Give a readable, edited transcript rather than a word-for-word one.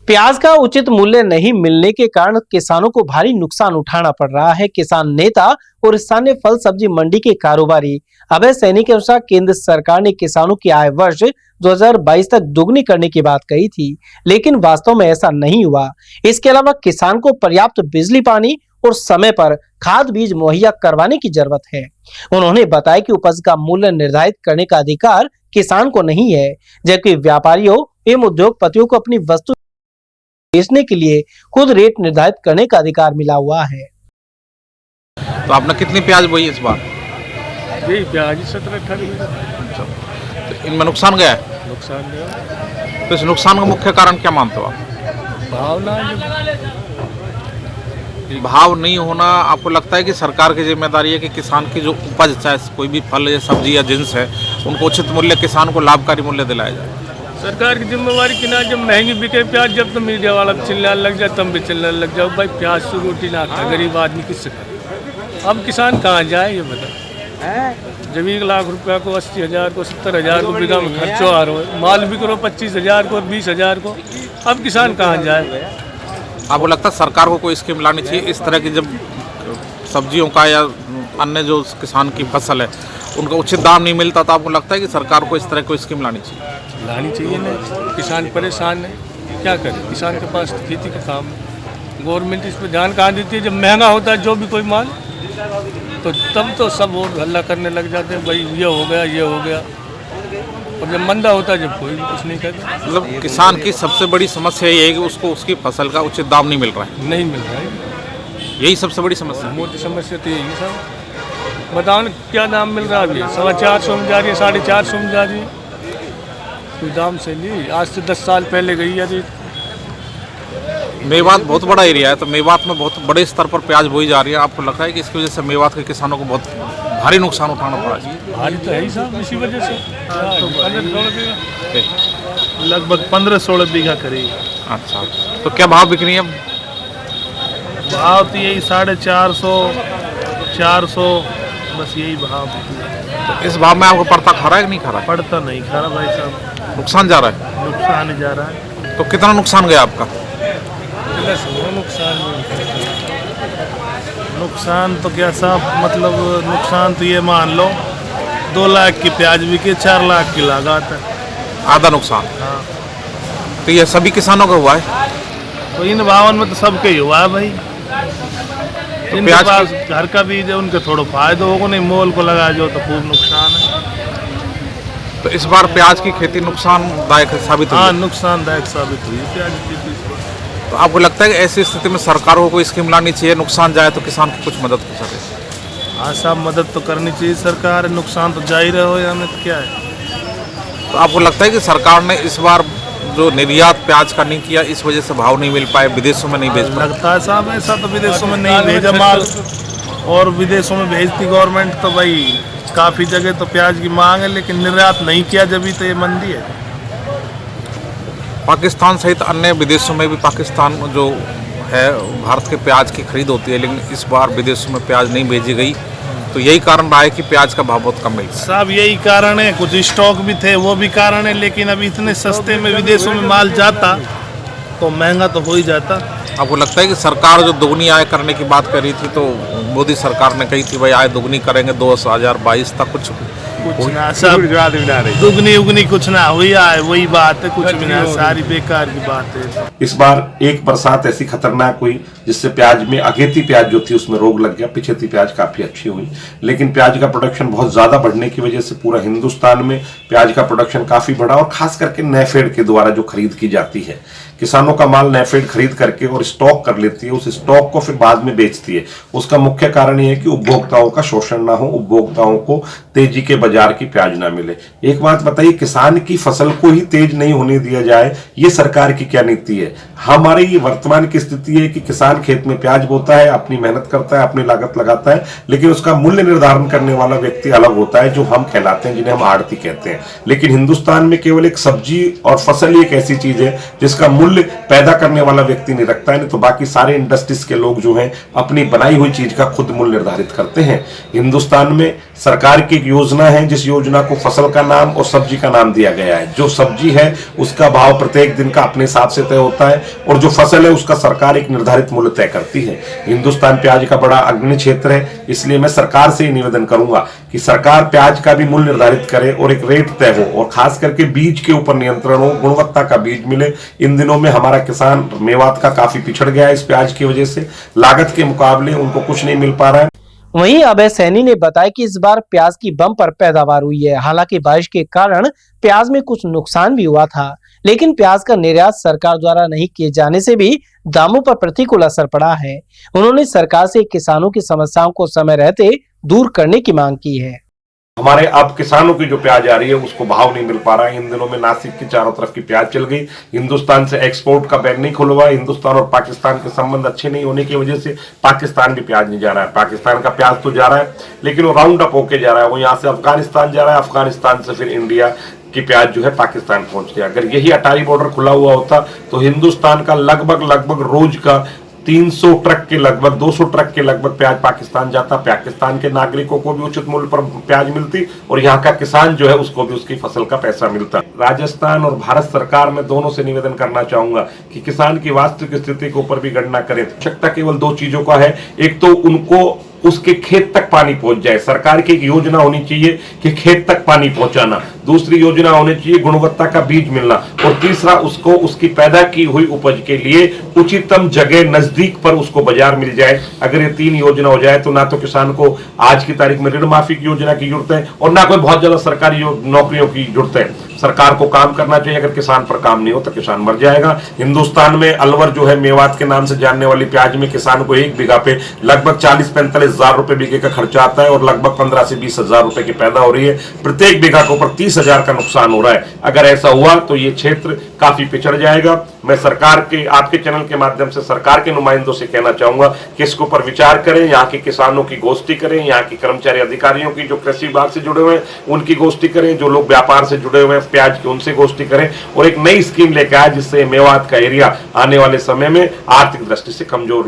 प्याज का उचित मूल्य नहीं मिलने के कारण किसानों को भारी नुकसान उठाना पड़ रहा है। किसान नेता और स्थानीय फल सब्जी मंडी के कारोबारी अभय सैनी के अनुसार केंद्र सरकार ने किसानों की आय वर्ष 2022 तक दोगुनी करने की बात कही थी, लेकिन वास्तव में ऐसा नहीं हुआ। इसके अलावा किसान को पर्याप्त बिजली, पानी और समय पर खाद बीज मुहैया करवाने की जरूरत है। उन्होंने बताया कि उपज का मूल्य निर्धारित करने का अधिकार किसान को नहीं है, जबकि व्यापारियों एवं उद्योगपतियों को अपनी वस्तु बेचने के लिए खुद रेट निर्धारित करने का अधिकार मिला हुआ है। तो आपने कितनी प्याज बोई इस बार? यही प्याज 17-18। तो इनमें नुकसान गया है? नुकसान गया। तो इस नुकसान का मुख्य कारण क्या मानते हो आप? भाव ना, भाव नहीं होना। आपको लगता है कि सरकार की जिम्मेदारी है कि किसान की जो उपज, चाहे कोई भी फल या सब्जी या जिन्स है, उनको उचित मूल्य, किसान को लाभकारी मूल्य दिलाया जाए? सरकार की जिम्मेवारी कि ना, जब महंगी बिके प्याज, जब तो मीडिया वाला चिल्लाने लग जाए, तब भी चिल्लाने लग जाओ भाई प्याज से रोटी ना खाए गरीब आदमी किससे खाए। अब किसान कहाँ जाए ये बता। जब 1 लाख रुपया को 80,000 को 70,000 को बीघा में खर्चो आ रहा है, माल बिक रहा 25,000 को 20,000 को, अब किसान कहाँ जाए? आपको लगता है सरकार को कोई स्कीम लानी चाहिए इस तरह की, जब सब्जियों का या अन्य जो किसान की फसल है उनका उचित दाम नहीं मिलता, तो आपको लगता है कि सरकार को इस तरह कोई स्कीम लानी चाहिए? ना। किसान परेशान है, क्या करे? किसान के पास खेती का काम है, गवर्नमेंट इस पर ध्यान कहाँ देती है? जब महंगा होता है जो भी कोई माल, तो तब तो सब और हल्ला करने लग जाते हैं, भाई ये हो गया, ये हो गया। और जब मंदा होता है, जब कोई कुछ नहीं कहता। मतलब किसान की सबसे बड़ी समस्या ये है कि उसको उसकी फसल का उचित दाम नहीं मिल रहा है। नहीं मिल रहा है, यही सबसे बड़ी समस्या है। मोटी समस्या तो यही सब। बताओ ना क्या दाम मिल रहा है अभी? 450 में जा रही है, 450 में जा रही है। कोई दाम से नहीं, आज से 10 साल पहले गई है। मेवात बहुत बड़ा एरिया है, तो मेवात में बहुत बड़े स्तर पर प्याज बोई जा रही है। आपको लगता है कि इसकी वजह से मेवात के किसानों को बहुत भारी नुकसान उठाना पड़ा है? भारी तो है ही साहब, इसी वजह से। लगभग 15-16 बीघा करेगी। अच्छा, तो क्या भाव बिक रही है? भाव तो यही 450, 400, बस यही भाव। तो इस भाव में आपको पड़ता खा रहा है कि नहीं खा रहा है? पड़ता नहीं खा रहा भाई साहब, नुकसान जा रहा है? नुकसान ही जा रहा है। तो कितना नुकसान गया आपका? नुकसान तो क्या साहब, मतलब नुकसान तो ये मान लो 2 लाख की प्याज बिके, 4 लाख की लागत है। आधा नुकसान? हाँ। तो ये सभी किसानों का हुआ है? तो इन भावन में तो सबके ही हुआ है भाई। इनके पास घर का बीज है, उनके थोड़ा फायदा होगा, नहीं मोल को लगा जो तो खूब नुकसान है। तो इस बार प्याज की खेती नुकसानदायक साबित हुई? हाँ, नुकसानदायक साबित हुई प्याज की खेती। तो आपको लगता है कि ऐसी स्थिति में सरकार को कोई स्कीम लानी चाहिए, नुकसान जाए तो किसान की कुछ मदद हो सके? हाँ साहब, मदद तो करनी चाहिए सरकार, नुकसान तो जा ही रहा हो, हमें तो क्या है। तो आपको लगता है कि सरकार ने इस बार जो निर्यात प्याज का नहीं किया, इस वजह से भाव नहीं मिल पाए, विदेशों में नहीं भेज पाए? लगता है साहब ऐसा, तो विदेशों में नहीं भेजा माल, और विदेशों में भेजती गवर्नमेंट तो भाई काफ़ी जगह तो प्याज की मांग है, लेकिन निर्यात नहीं किया, जब तो ये मंदी है। पाकिस्तान सहित अन्य विदेशों में भी पाकिस्तान जो है भारत के प्याज की खरीद होती है, लेकिन इस बार विदेशों में प्याज नहीं भेजी गई, तो यही कारण रहा है कि प्याज का भाव बहुत कम मिला। साहब यही कारण है, कुछ स्टॉक भी थे वो भी कारण है, लेकिन अब इतने सस्ते में विदेशों में माल जाता तो महंगा तो हो ही जाता। आपको लगता है कि सरकार जो दोगुनी आय करने की बात कर रही थी, तो मोदी सरकार ने कही थी भाई आय दोगुनी करेंगे 2022 तक, कुछ ना सब दुगनी उगनी कुछ ना हुई आए, वही बात है, कुछ भी ना, सारी बेकार की बात है। इस बार एक बरसात ऐसी खतरनाक हुई जिससे प्याज में, अगेती प्याज जो थी उसमें रोग लग गया। पिछेती प्याज काफी अच्छी हुई, लेकिन प्याज का प्रोडक्शन बहुत ज्यादा बढ़ने की वजह से पूरा हिंदुस्तान में प्याज का प्रोडक्शन काफी बढ़ा, और खास करके नेफेड के द्वारा जो खरीद की जाती है, किसानों का माल नेफेड खरीद करके और स्टॉक कर लेती है, उस स्टॉक को फिर बाद में बेचती है। उसका मुख्य कारण यह है कि उपभोक्ताओं का शोषण ना हो, उपभोक्ताओं को तेजी के बाजार की प्याज ना मिले। एक बात बताइए, किसान की फसल को ही तेज नहीं होने दिया जाए, ये सरकार की क्या नीति है? हमारी ये वर्तमान की स्थिति है कि किसान खेत में प्याज बोता है, अपनी मेहनत करता है, अपनी लागत लगाता है, लेकिन उसका मूल्य निर्धारण करने वाला व्यक्ति अलग होता है, जो हम कहलाते हैं, जिन्हें हम आड़ती कहते हैं। लेकिन हिंदुस्तान में केवल एक सब्जी और फसल ही एक ऐसी चीज है जिसका मूल्य पैदा करने वाला व्यक्ति नहीं रखता है, नहीं तो बाकी सारे इंडस्ट्रीज के लोग जो हैं अपनी बनाई हुई चीज का खुद मूल्य निर्धारित करते हैं। हिंदुस्तान में सरकार की एक योजना है जिस योजना को फसल का नाम और सब्जी का नाम दिया गया है। जो सब्जी है उसका भाव प्रत्येक दिन का अपने हिसाब से तय होता है और जो फसल है उसका सरकार एक निर्धारित मूल्य तय करती है। हिंदुस्तान प्याज का बड़ा अग्रणी क्षेत्र है, इसलिए मैं सरकार से ही निवेदन करूंगा कि सरकार प्याज का भी मूल्य निर्धारित करे और एक रेट तय हो और खास करके बीज के ऊपर नियंत्रण हो, गुणवत्ता का बीज मिले। इन दिनों में हमारा किसान मेवात का काफी पिछड़ गया है इस प्याज की वजह से, लागत के मुकाबले उनको कुछ नहीं मिल पा रहा है। वहीं अभय सैनी ने बताया कि इस बार प्याज की बम्पर पैदावार हुई है। हालांकि बारिश के कारण प्याज में कुछ नुकसान भी हुआ था, लेकिन प्याज का निर्यात सरकार द्वारा नहीं किए जाने से भी दामों पर प्रतिकूल असर पड़ा है। उन्होंने सरकार से किसानों की समस्याओं को समय रहते दूर करने की मांग की है। हमारे अब किसानों की जो प्याज आ रही है उसको भाव नहीं मिल पा रहा है। इन दिनों में नासिक की चारों तरफ की प्याज चल गई, हिंदुस्तान से एक्सपोर्ट का बैन नहीं खुला हुआ। हिंदुस्तान और पाकिस्तान के संबंध अच्छे नहीं होने की वजह से पाकिस्तान भी प्याज नहीं जा रहा है। पाकिस्तान का प्याज तो जा रहा है लेकिन वो राउंड अप होके जा रहा है, वो यहाँ से अफगानिस्तान जा रहा है, अफगानिस्तान से फिर इंडिया की प्याज जो है पाकिस्तान पहुंच गया। अगर यही अटारी बॉर्डर खुला हुआ होता तो हिंदुस्तान का लगभग रोज का 300 ट्रक के लगभग 200 ट्रक के लगभग प्याज पाकिस्तान जाता। पाकिस्तान के नागरिकों को भी उचित मूल्य पर प्याज मिलती और यहाँ का किसान जो है उसको भी उसकी फसल का पैसा मिलता। राजस्थान और भारत सरकार में दोनों से निवेदन करना चाहूंगा कि किसान की वास्तविक स्थिति के ऊपर भी गणना करें। आवश्यकता केवल 2 चीजों का है, एक तो उनको उसके खेत तक पानी पहुंच जाए, सरकार की एक योजना होनी चाहिए कि खेत तक पानी पहुंचाना, दूसरी योजना होनी चाहिए गुणवत्ता का बीज मिलना और तीसरा उसको उसकी पैदा की हुई उपज के लिए उचितम जगह नजदीक पर उसको बाजार मिल जाए। अगर ये 3 योजना हो जाए तो ना तो किसान को आज की तारीख में ऋण माफी की योजना की जरूरत है और ना कोई बहुत ज्यादा सरकारी नौकरियों की जरूरत है। सरकार को काम करना चाहिए, अगर किसान पर काम नहीं हो तो किसान मर जाएगा। हिंदुस्तान में अलवर जो है मेवात के नाम से जानने वाली प्याज में किसान को 1 बीघा पे लगभग 40-45 हजार रुपए बीघे का खर्चा आता है और लगभग 15 से 20 हजार रुपए की पैदा हो रही है। प्रत्येक बीघा के ऊपर 30 हजार का नुकसान हो रहा है। अगर ऐसा हुआ तो ये क्षेत्र काफी पिछड़ जाएगा। मैं सरकार के आपके चैनल के माध्यम से सरकार के नुमाइंदों से कहना चाहूंगा कि इसके ऊपर विचार करें, यहाँ के किसानों की गोष्ठी करें, यहाँ के कर्मचारी अधिकारियों की जो कृषि विभाग से जुड़े हुए हैं उनकी गोष्ठी करें, जो लोग व्यापार से जुड़े हुए हैं प्याज की उनसे गोष्ठी करें और एक नई स्कीम लेकर आए जिससे मेवात का एरिया आने वाले समय में आर्थिक दृष्टि से कमजोर